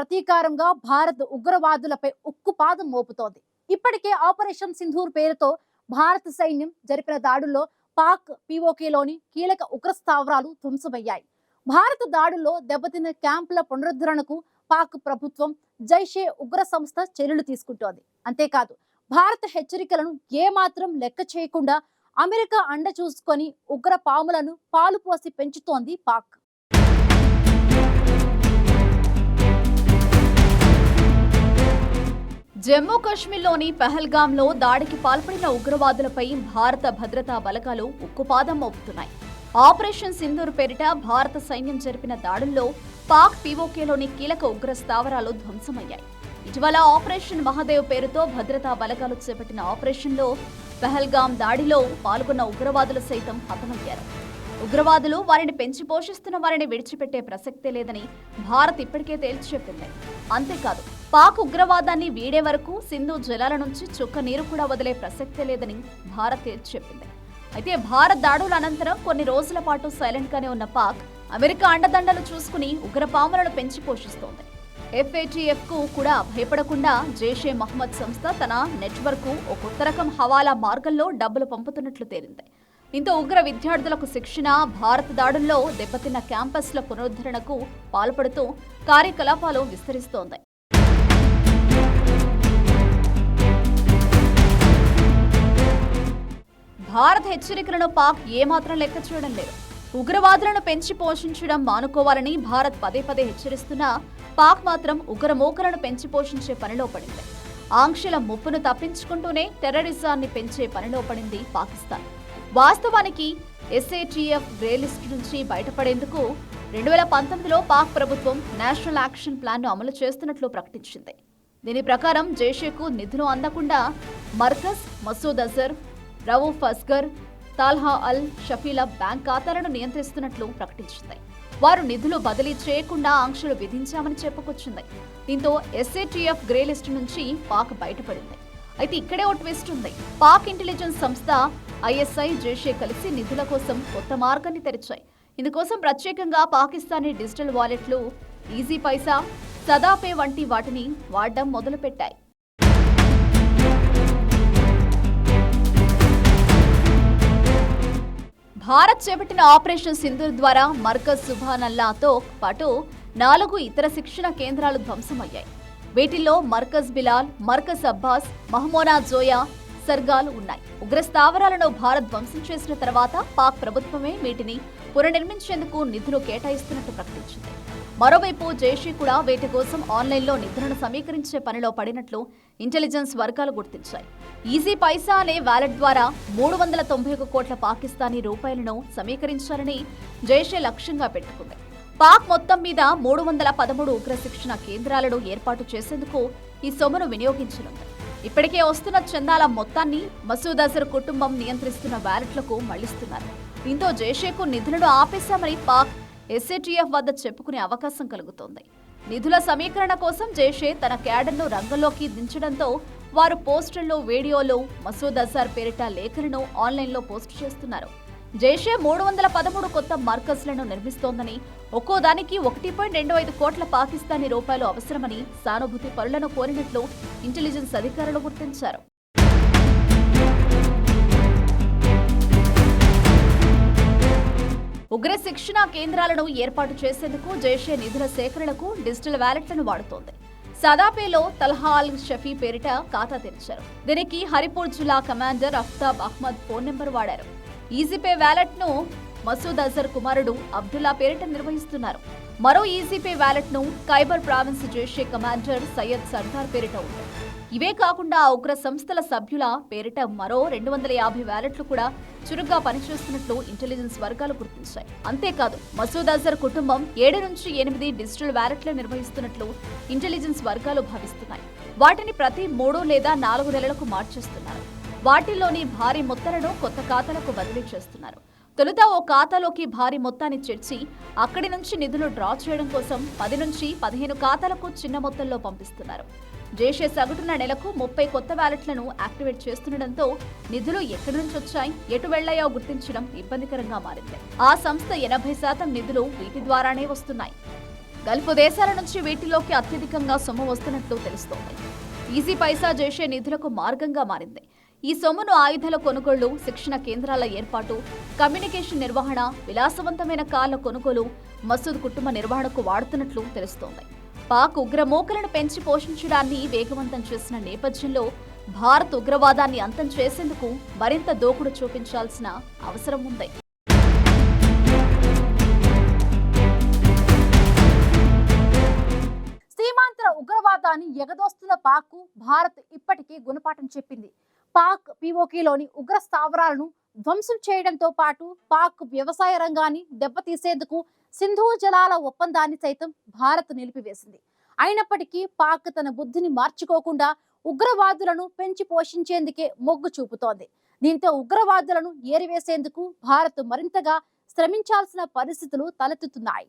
ప్రతీకారంగా భారత్ ఉగ్రవాదులపై ఉక్కుపాదం మోపుతోంది. ఇప్పటికే ఆపరేషన్ సింధూర్ పేరుతో భారత సైన్యం జరిపిన దాడుల్లో పాక్ పీఓకేలోని కీలక ఉగ్ర స్థావరాలు ధ్వంసమయ్యాయి. భారత దాడుల్లో దెబ్బతిన్న క్యాంపుల పునరుద్ధరణకు పాక్ ప్రభుత్వం జైషే ఉగ్ర సంస్థ చర్యలు తీసుకుంటోంది. అంతేకాదు భారత హెచ్చరికలను ఏమాత్రం లెక్క చేయకుండా అమెరికా అండ చూసుకొని ఉగ్ర పాములను పాలు పోసి పెంచుతోంది పాక్. జమ్మూ కాశ్మీర్లోని పహల్గాంలో దాడికి పాల్పడిన ఉగ్రవాదులపై భారత భద్రతా బలగాలు ఉక్కుపాదం మోపుతున్నాయి. ఆపరేషన్ సింధూర్ పేరిట భారత సైన్యం జరిపిన దాడుల్లో పాక్ పీఓకేలోని కీలక ఉగ్ర స్థావరాలు ధ్వంసమయ్యాయి. ఇటీవల ఆపరేషన్ మహాదేవ్ పేరుతో భద్రతా బలగాలు చేపట్టిన ఆపరేషన్లో పహల్గాం దాడిలో పాల్గొన్న ఉగ్రవాదులు సైతం హతమయ్యారు. ఉగ్రవాదులు వారిని పెంచి పోషిస్తున్న వారిని విడిచిపెట్టే ప్రసక్తే లేదని భారత్ ఇప్పటికే తేల్చి చెప్పింది. అంతేకాదు పాక్ ఉగ్రవాదాన్ని వీడే వరకు సింధు జలాల నుంచి చుక్క నీరు కూడా వదిలే ప్రసక్తే లేదని భారత్ తేల్చి చెప్పింది. అయితే భారత్ దాడుల అనంతరం కొన్ని రోజుల పాటు సైలెంట్ గానే ఉన్న పాక్ అమెరికా అండదండలు చూసుకుని ఉగ్రపాములను పెంచి పోషిస్తోంది. FATF కు కూడా భయపడకుండా జైషే మహ్మద్ సంస్థ తన నెట్వర్క్ ఓ కొత్త రకం హవాలా మార్గంలో డబ్బులు పంపుతున్నట్లు తేలింది. దీంతో ఉగ్ర విద్యార్థులకు శిక్షణ, భారత దాడుల్లో దెబ్బతిన్న క్యాంపస్ల పునరుద్ధరణకు పాల్పడుతూ కార్యకలాపాలు విస్తరిస్తోంది. భారత్ హెచ్చరికలను పాక్ ఏమాత్రం లెక్క చేయడం లేదు. ఉగ్రవాదులను పెంచి పోషించడం మానుకోవాలని భారత్ పదే పదే హెచ్చరిస్తున్నా పాక్ మాత్రం ఉగ్రమూకలను పెంచి పోషించే పనిలో పడింది. ఆంక్షల ముప్పును తప్పించుకుంటూనే టెర్రరిజాన్ని పెంచే పనిలో పడింది పాకిస్తాన్. వాస్తవానికి SATF గ్రే లిస్టు నుంచి బయటపడేందుకు 2019లో పాక్ ప్రభుత్వం నేషనల్ యాక్షన్ ప్లాన్ను అమలు చేస్తున్నట్లు ప్రకటించింది. దీని ప్రకారం జైషేకు నిధులు అందకుండా మర్కజ్, మసూద్ అజర్, రవూఫ్ అస్గర్, తాల్హా అల్ షఫీల బ్యాంక్ ఖాతాలను నియంత్రిస్తున్నట్లు ప్రకటించింది. వారు నిధులు బదిలీ చేయకుండా ఆంక్షలు విధించామని చెప్పుకొచ్చింది. దీంతో SATF గ్రే లిస్టు నుంచి పాక్ బయటపడింది. అయితే ఇక్కడే ఓ ట్విస్ట్ ఉంది. పాక్ ఇంటెలిజెన్స్ సంస్థ ISI, జైషే కలిసి నిధుల కోసం కొత్త మార్గాన్ని తెరిచాయి. ఇందుకోసం ప్రత్యేకంగా పాకిస్తానీ డిజిటల్ వాలెట్లు ఈజీ పైసా, సదాపే వంటి వాటిని వాడడం మొదలుపెట్టాయి. భారత్ చేపట్టిన ఆపరేషన్ సింధూర్ ద్వారా మర్కజ్ సుభానల్లాతో పాటు 4 ఇతర శిక్షణ కేంద్రాలు ధ్వంసమయ్యాయి. వీటిల్లో మర్కజ్ బిలాల్, మర్కజ్ అబ్బాస్, మహమోనా జోయా, సర్గాల్ ఉన్నాయి. ఉగ్ర స్థావరాలను భారత్ ధ్వంసం చేసిన తర్వాత పాక్ ప్రభుత్వమే వీటిని పునర్నిర్మించేందుకు నిధులు కేటాయిస్తున్నట్టు ప్రకటించింది. మరోవైపు జైషే కూడా వీటి కోసం ఆన్లైన్లో నిధులను సమీకరించే పనిలో పడినట్లు ఇంటెలిజెన్స్ వర్గాలు గుర్తించాయి. ఈజీ పైసా అనే వాలెట్ ద్వారా 391 కోట్ల పాకిస్తానీ రూపాయలను సమీకరించాలని జైషే లక్ష్యంగా పెట్టుకుంది. పాక్ మొత్తం మీద 313 ఉగ్ర శిక్షణ కేంద్రాలను ఏర్పాటు చేసేందుకు ఈ సొమ్మును వినియోగించనుంది. ఇప్పటికే వస్తున్న చందాల మొత్తాన్ని మసూద్ అజర్ కుటుంబం నియంత్రిస్తున్న వ్యాలెట్లకు మళ్లిస్తున్నారు. దీంతో జైషేకు నిధులను ఆపేశామని పాక్ SATF వద్ద చెప్పుకునే అవకాశం కలుగుతోంది. నిధుల సమీకరణ కోసం జైషే తన క్యాడర్ను రంగంలోకి దించడంతో వారు పోస్టర్లు, వీడియోలు మసూద్ అజర్ పేరిట లేఖలను ఆన్లైన్లో పోస్టు చేస్తున్నారు. జైషే 313 కొత్త మర్కజ్లను నిర్మిస్తోందని, ఒక్కో దానికి 1.25 కోట్ల పాకిస్తానీ రూపాయలు అవసరమని సానుభూతి పరులను కోరినట్లు ఇంటెలిజెన్స్ అధికారులు గుర్తించారు. ఉగ్ర శిక్షణ కేంద్రాలను ఏర్పాటు చేసేందుకు జైషే నిధుల సేకరణకు డిజిటల్ వ్యాలెట్లను వాడుతోంది. సదాపేలో తల్హా అల్ షఫీ పేరిట ఖాతా తెరిచారు. దీనికి హరిపూర్ జిల్లా commander Aftab Ahmad phone number వాడారు. ఈజీపే వ్యాలెట్ ను మసూద్ అజర్ కుమారుడు అబ్దుల్లా పేరిట నిర్వహిస్తున్నారు. మరో ఈజీపే వ్యాలెట్ ను ఖైబర్ ప్రావిన్స్ జైషే కమాండర్ సయ్యద్ సర్దార్ పేరిట ఉంది. ఇవే కాకుండా ఆ ఉగ్ర సంస్థల సభ్యుల పేరిట మరో 250 వ్యాలెట్లు కూడా చురుగ్గా పనిచేస్తున్నట్లు ఇంటెలిజెన్స్ వర్గాలు గుర్తించాయి. అంతేకాదు మసూద్ అజర్ కుటుంబం 7 నుంచి 8 డిజిటల్ వ్యాలెట్లు నిర్వహిస్తున్నట్లు ఇంటెలిజెన్స్ వర్గాలు భావిస్తున్నాయి. వాటిని ప్రతి 3 లేదా 4 నెలలకు మార్చేస్తున్నారు. వాటిల్లోని భారీ మొత్తాలను కొత్త ఖాతాలకు బదిలీ చేస్తున్నారు. తొలుత ఓ ఖాతాలోకి భారీ మొత్తాన్ని చేర్చి అక్కడి నుంచి నిధులు డ్రా చేయడం కోసం 10 నుంచి 15 ఖాతాలకు చిన్న మొత్తంలో పంపిస్తున్నారు. జైషే సగటున నెలకు 30 కొత్త వ్యాలెట్లను యాక్టివేట్ చేస్తుండటంతో నిధులు ఎక్కడి నుంచి వచ్చాయి, ఎటు వెళ్లాయో గుర్తించడం ఇబ్బందికరంగా మారింది. ఆ సంస్థ 80% నిధులు వీటి ద్వారానే వస్తున్నాయి. గల్ఫ్ దేశాల నుంచి వీటిలోకి అత్యధికంగా సొమ్ము వస్తున్నట్లు తెలుస్తోంది. ఈజీ పైసా జైషే నిధులకు మార్గంగా మారింది. ఈ సొమ్మును ఆయుధాల కొనుగోళ్లు, శిక్షణ కేంద్రాల ఏర్పాటు, కమ్యూనికేషన్ నిర్వహణ, విలాసవంతమైన కార్ల కొనుగోలు, మసూద్ కుటుంబ నిర్వహణకు వాడుతున్నట్లు తెలుస్తోంది. పాక్ ఉగ్రమూకలను పెంచి పోషించడాన్ని వేగవంతం చేసిన నేపథ్యంలో భారత్ ఉగ్రవాదాన్ని అంతం చేసేందుకు మరింత దూకుడు చూపించాల్సిన అవసరం ఉంది. సీమాంతర ఉగ్రవాదాన్ని ఎగదోస్తున్న పాక్ భారత్ ఇప్పటికీ గుణపాఠం చెప్పింది. పాక్ పిఓకేలోని ఉగ్ర స్థావరాలను ధ్వంసం చేయడంతో పాటు పాక్ వ్యవసాయ రంగాన్ని దెబ్బతీసేందుకు సింధు జలాల ఒప్పందాన్ని సైతం భారత్ నిలిపివేసింది. అయినప్పటికీ పాక్ తన బుద్ధిని మార్చుకోకుండా ఉగ్రవాదులను పెంచి పోషించేందుకే మొగ్గు చూపుతోంది. దీంతో ఉగ్రవాదులను ఏరివేసేందుకు భారత్ మరింతగా శ్రమించాల్సిన పరిస్థితులు తలెత్తుతున్నాయి.